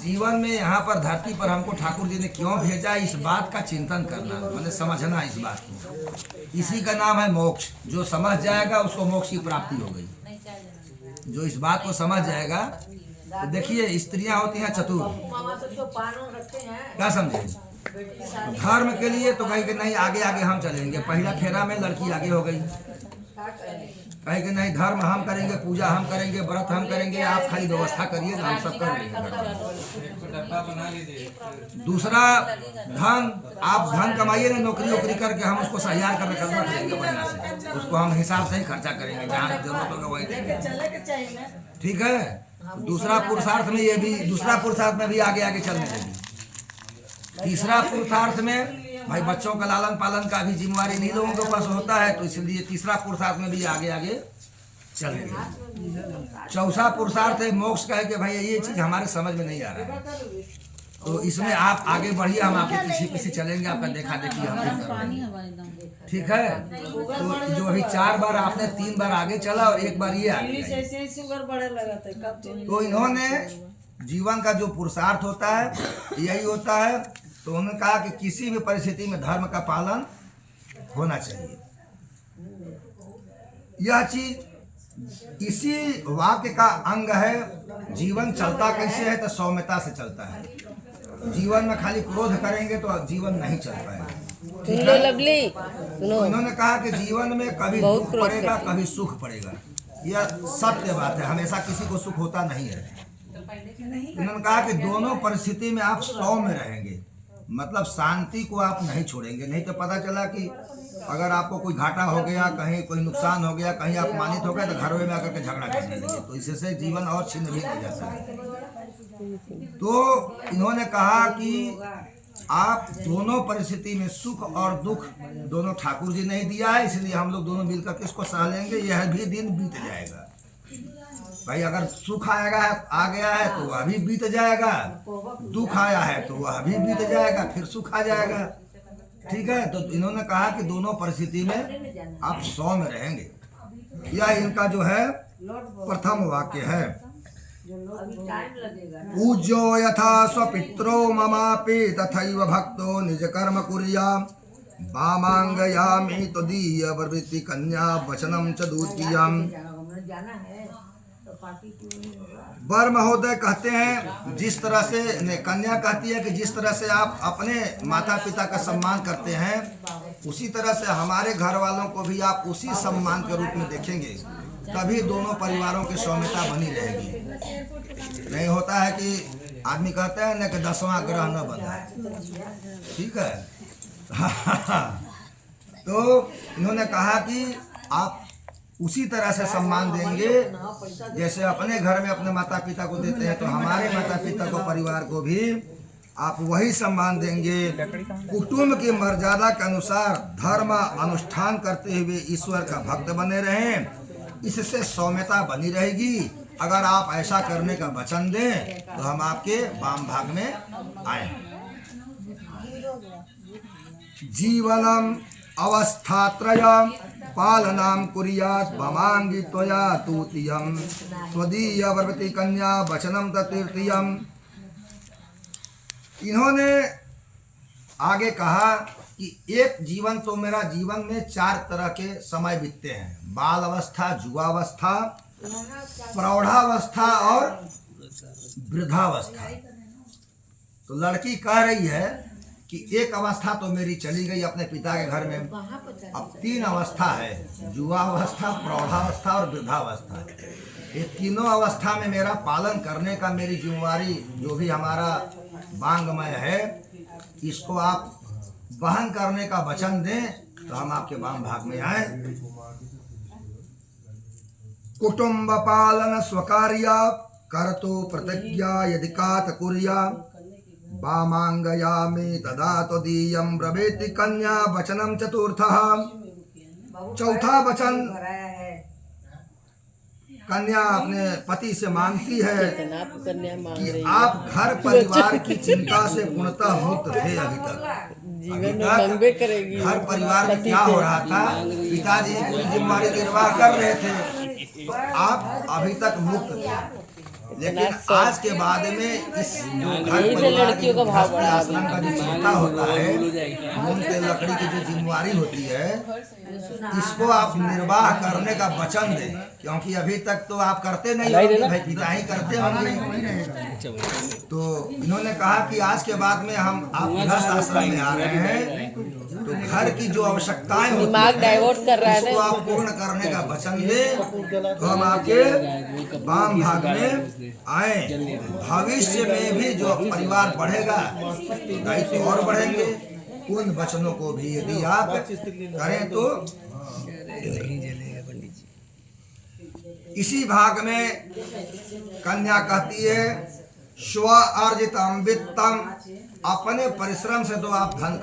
जीवन में यहाँ पर धरती पर हमको ठाकुर जी ने क्यों भेजा, इस बात का चिंतन करना, मतलब समझना इस बात को। इसी का नाम है मोक्ष। जो समझ जाएगा उसको मोक्ष की प्राप्ति हो गई। जो इस बात को समझ जाएगा, तो देखिए स्त्रियां होती हैं चतुर, क्या समझे, धर्म के लिए तो कहीं कि नहीं आगे आगे हम चलेंगे, पहला फेरा में लड़की आगे हो गई, कहे कि नहीं धर्म हम करेंगे, पूजा हम करेंगे, व्रत हम करेंगे, आप खाली व्यवस्था करिए, हम सब कर लेंगे। दूसरा धन, आप धन कमाइए ना, नौकरी वोकरी करके हम उसको तैयार करके खर्चा करेंगे बढ़िया से, उसको हम हिसाब से ही खर्चा करेंगे, जहाँ जरूरत होगा वही देंगे, ठीक है। दूसरा पुरुषार्थ में ये भी, दूसरा पुरुषार्थ में भी आगे आगे चलने लगी। तीसरा पुरुषार्थ में भाई बच्चों का लालन पालन का भी जिम्मेवारी नहीं लोगों के पास होता है, तो इसलिए तीसरा पुरुषार्थ में भी आगे आगे चलने लगी। चौथा पुरुषार्थ है मोक्ष का, है कि भाई ये चीज हमारे समझ में नहीं आ रहा है, तो इसमें आप आगे बढ़िए, हम आपके पीछे पीछे चलेंगे, आपका देखा देखी हम भी करेंगे, ठीक है। तो जो अभी 4 बार आपने 3 बार आगे चला और 1 बार ये आगे, तो इन्होंने जीवन का जो पुरुषार्थ होता है यही होता है। तो उन्होंने कहा कि किसी भी परिस्थिति में धर्म का पालन होना चाहिए। यह चीज इसी वाक्य का अंग है। जीवन चलता कैसे है, तो सौम्यता से चलता है। जीवन में खाली क्रोध करेंगे तो जीवन नहीं चल पाएगा। तो इन्होंने कहा कि जीवन में कभी दुख पड़ेगा, कभी सुख पड़ेगा, यह सत्य बात है। हमेशा किसी को सुख होता नहीं है। इन्होंने कहा कि दोनों परिस्थिति में आप सौम्य रहेंगे, मतलब शांति को आप नहीं छोड़ेंगे। नहीं तो पता चला कि अगर आपको कोई घाटा हो गया, कहीं कोई नुकसान हो गया, कहीं अपमानित हो गए, तो घरों में आकर के झगड़ा करने लगे, तो इससे जीवन और छिन्न भी हो जाता है। तो इन्होंने कहा कि आप दोनों परिस्थिति में सुख और दुख दोनों ठाकुर जी ने दिया है, इसलिए हम लोग दोनों मिलकर के इसको सह लेंगे। यह भी दिन बीत जाएगा। भाई अगर सुख आएगा आ गया है तो वह भी बीत जाएगा, दुख आया है तो वह भी बीत जाएगा, फिर सुख आ जाएगा, ठीक है। तो इन्होंने कहा कि दोनों परिस्थिति में आप सौम्य रहेंगे। यह इनका जो है प्रथम वाक्य है। पूज्यो यथा स्वपित्रो ममापि तथैव भक्तो निज कर्म कुर्या वामांगयामि तदीय प्रवृत्ति कन्या वचनम च द्वितीयम्। वर महोदय कहते हैं, जिस तरह से कन्या कहती है कि जिस तरह से आप अपने माता पिता का सम्मान करते हैं, उसी तरह से हमारे घर वालों को भी आप उसी सम्मान के रूप में देखेंगे, तभी दोनों परिवारों की सौम्यता बनी रहेगी। नहीं होता है कि आदमी कहता है ना कि 10वां ग्रह न बना, ठीक है। तो इन्होंने कहा कि आप उसी तरह से सम्मान देंगे जैसे अपने घर में अपने माता पिता को देते हैं, तो हमारे माता पिता को, परिवार को भी आप वही सम्मान देंगे। कुटुंब की मर्यादा के अनुसार धर्म अनुष्ठान करते हुए ईश्वर का भक्त बने रहें, इससे सौम्यता बनी रहेगी। अगर आप ऐसा करने का वचन दें तो हम आपके वाम भाग में आए। जीवनम अवस्थात्रयम् पालनाम कुर्यात् वामांगी त्वया तूतीयम् स्वदीय वर्वती कन्या वचनम तृतीयम्। इन्होंने आगे कहा कि एक जीवन तो मेरा जीवन में 4 तरह के समय बीतते हैं, बाल अवस्था, युवावस्था, प्रौढ़ावस्था और वृद्धावस्था। तो लड़की कह रही है कि एक अवस्था तो मेरी चली गई अपने पिता के घर में, अब 3 अवस्था है, युवावस्था, प्रौढ़ावस्था और वृद्धावस्था। ये तीनों अवस्था में मेरा पालन करने का मेरी जिम्मेवारी, जो भी हमारा वांग्मय है, इसको आप वहन करने का वचन दें तो हम आपके वाम भाग में आए। कुटुंब पालन स्वकार्य करतो प्रतिज्ञा यदि कात कुर्या वामांगयामि तदा तदीयं ब्रवीति कन्या वचनम चतुर्थः। चौथा वचन कन्या अपने पति से मांगती है कि आप घर परिवार की चिंता से पूर्णतः मुक्त थे। अभी तक घर परिवार में क्या हो रहा था, पिताजी पूरी जिम्मेदारी निर्वाह कर रहे थे, तो आप अभी तक मुक्त थे। लेकिन आज के बाद में इस जो घर यही से परिवार लड़कियों का की भाव बढ़ा है। आश्रम का जो चिंता होता है, मूंग के लकड़ी की जो जिम्मेवारी होती है, इसको आप निर्वाह करने का वचन दें, क्योंकि अभी तक तो आप करते नहीं होंगे, भाई पिता ही करते होंगे। तो इन्होंने कहा कि आज के बाद में हम आप गृहस्थ आश्रम में आ रहे हैं, तो घर की जो आवश्यकताएं होती दिमाग हैं, डाइवर्ट कर रहा है उसको ना। आप पूर्ण करने का वचन दें, तो हम आपके वाम भाग में आए। भविष्य में भी जो परिवार बढ़ेगा, दायित्व और बढ़ेंगे। उन वचनों को भी यदि आप करें तो इसी भाग में कन्या कहती है, स्व अर्जितम वित्तम, अपने परिश्रम से तो आप धन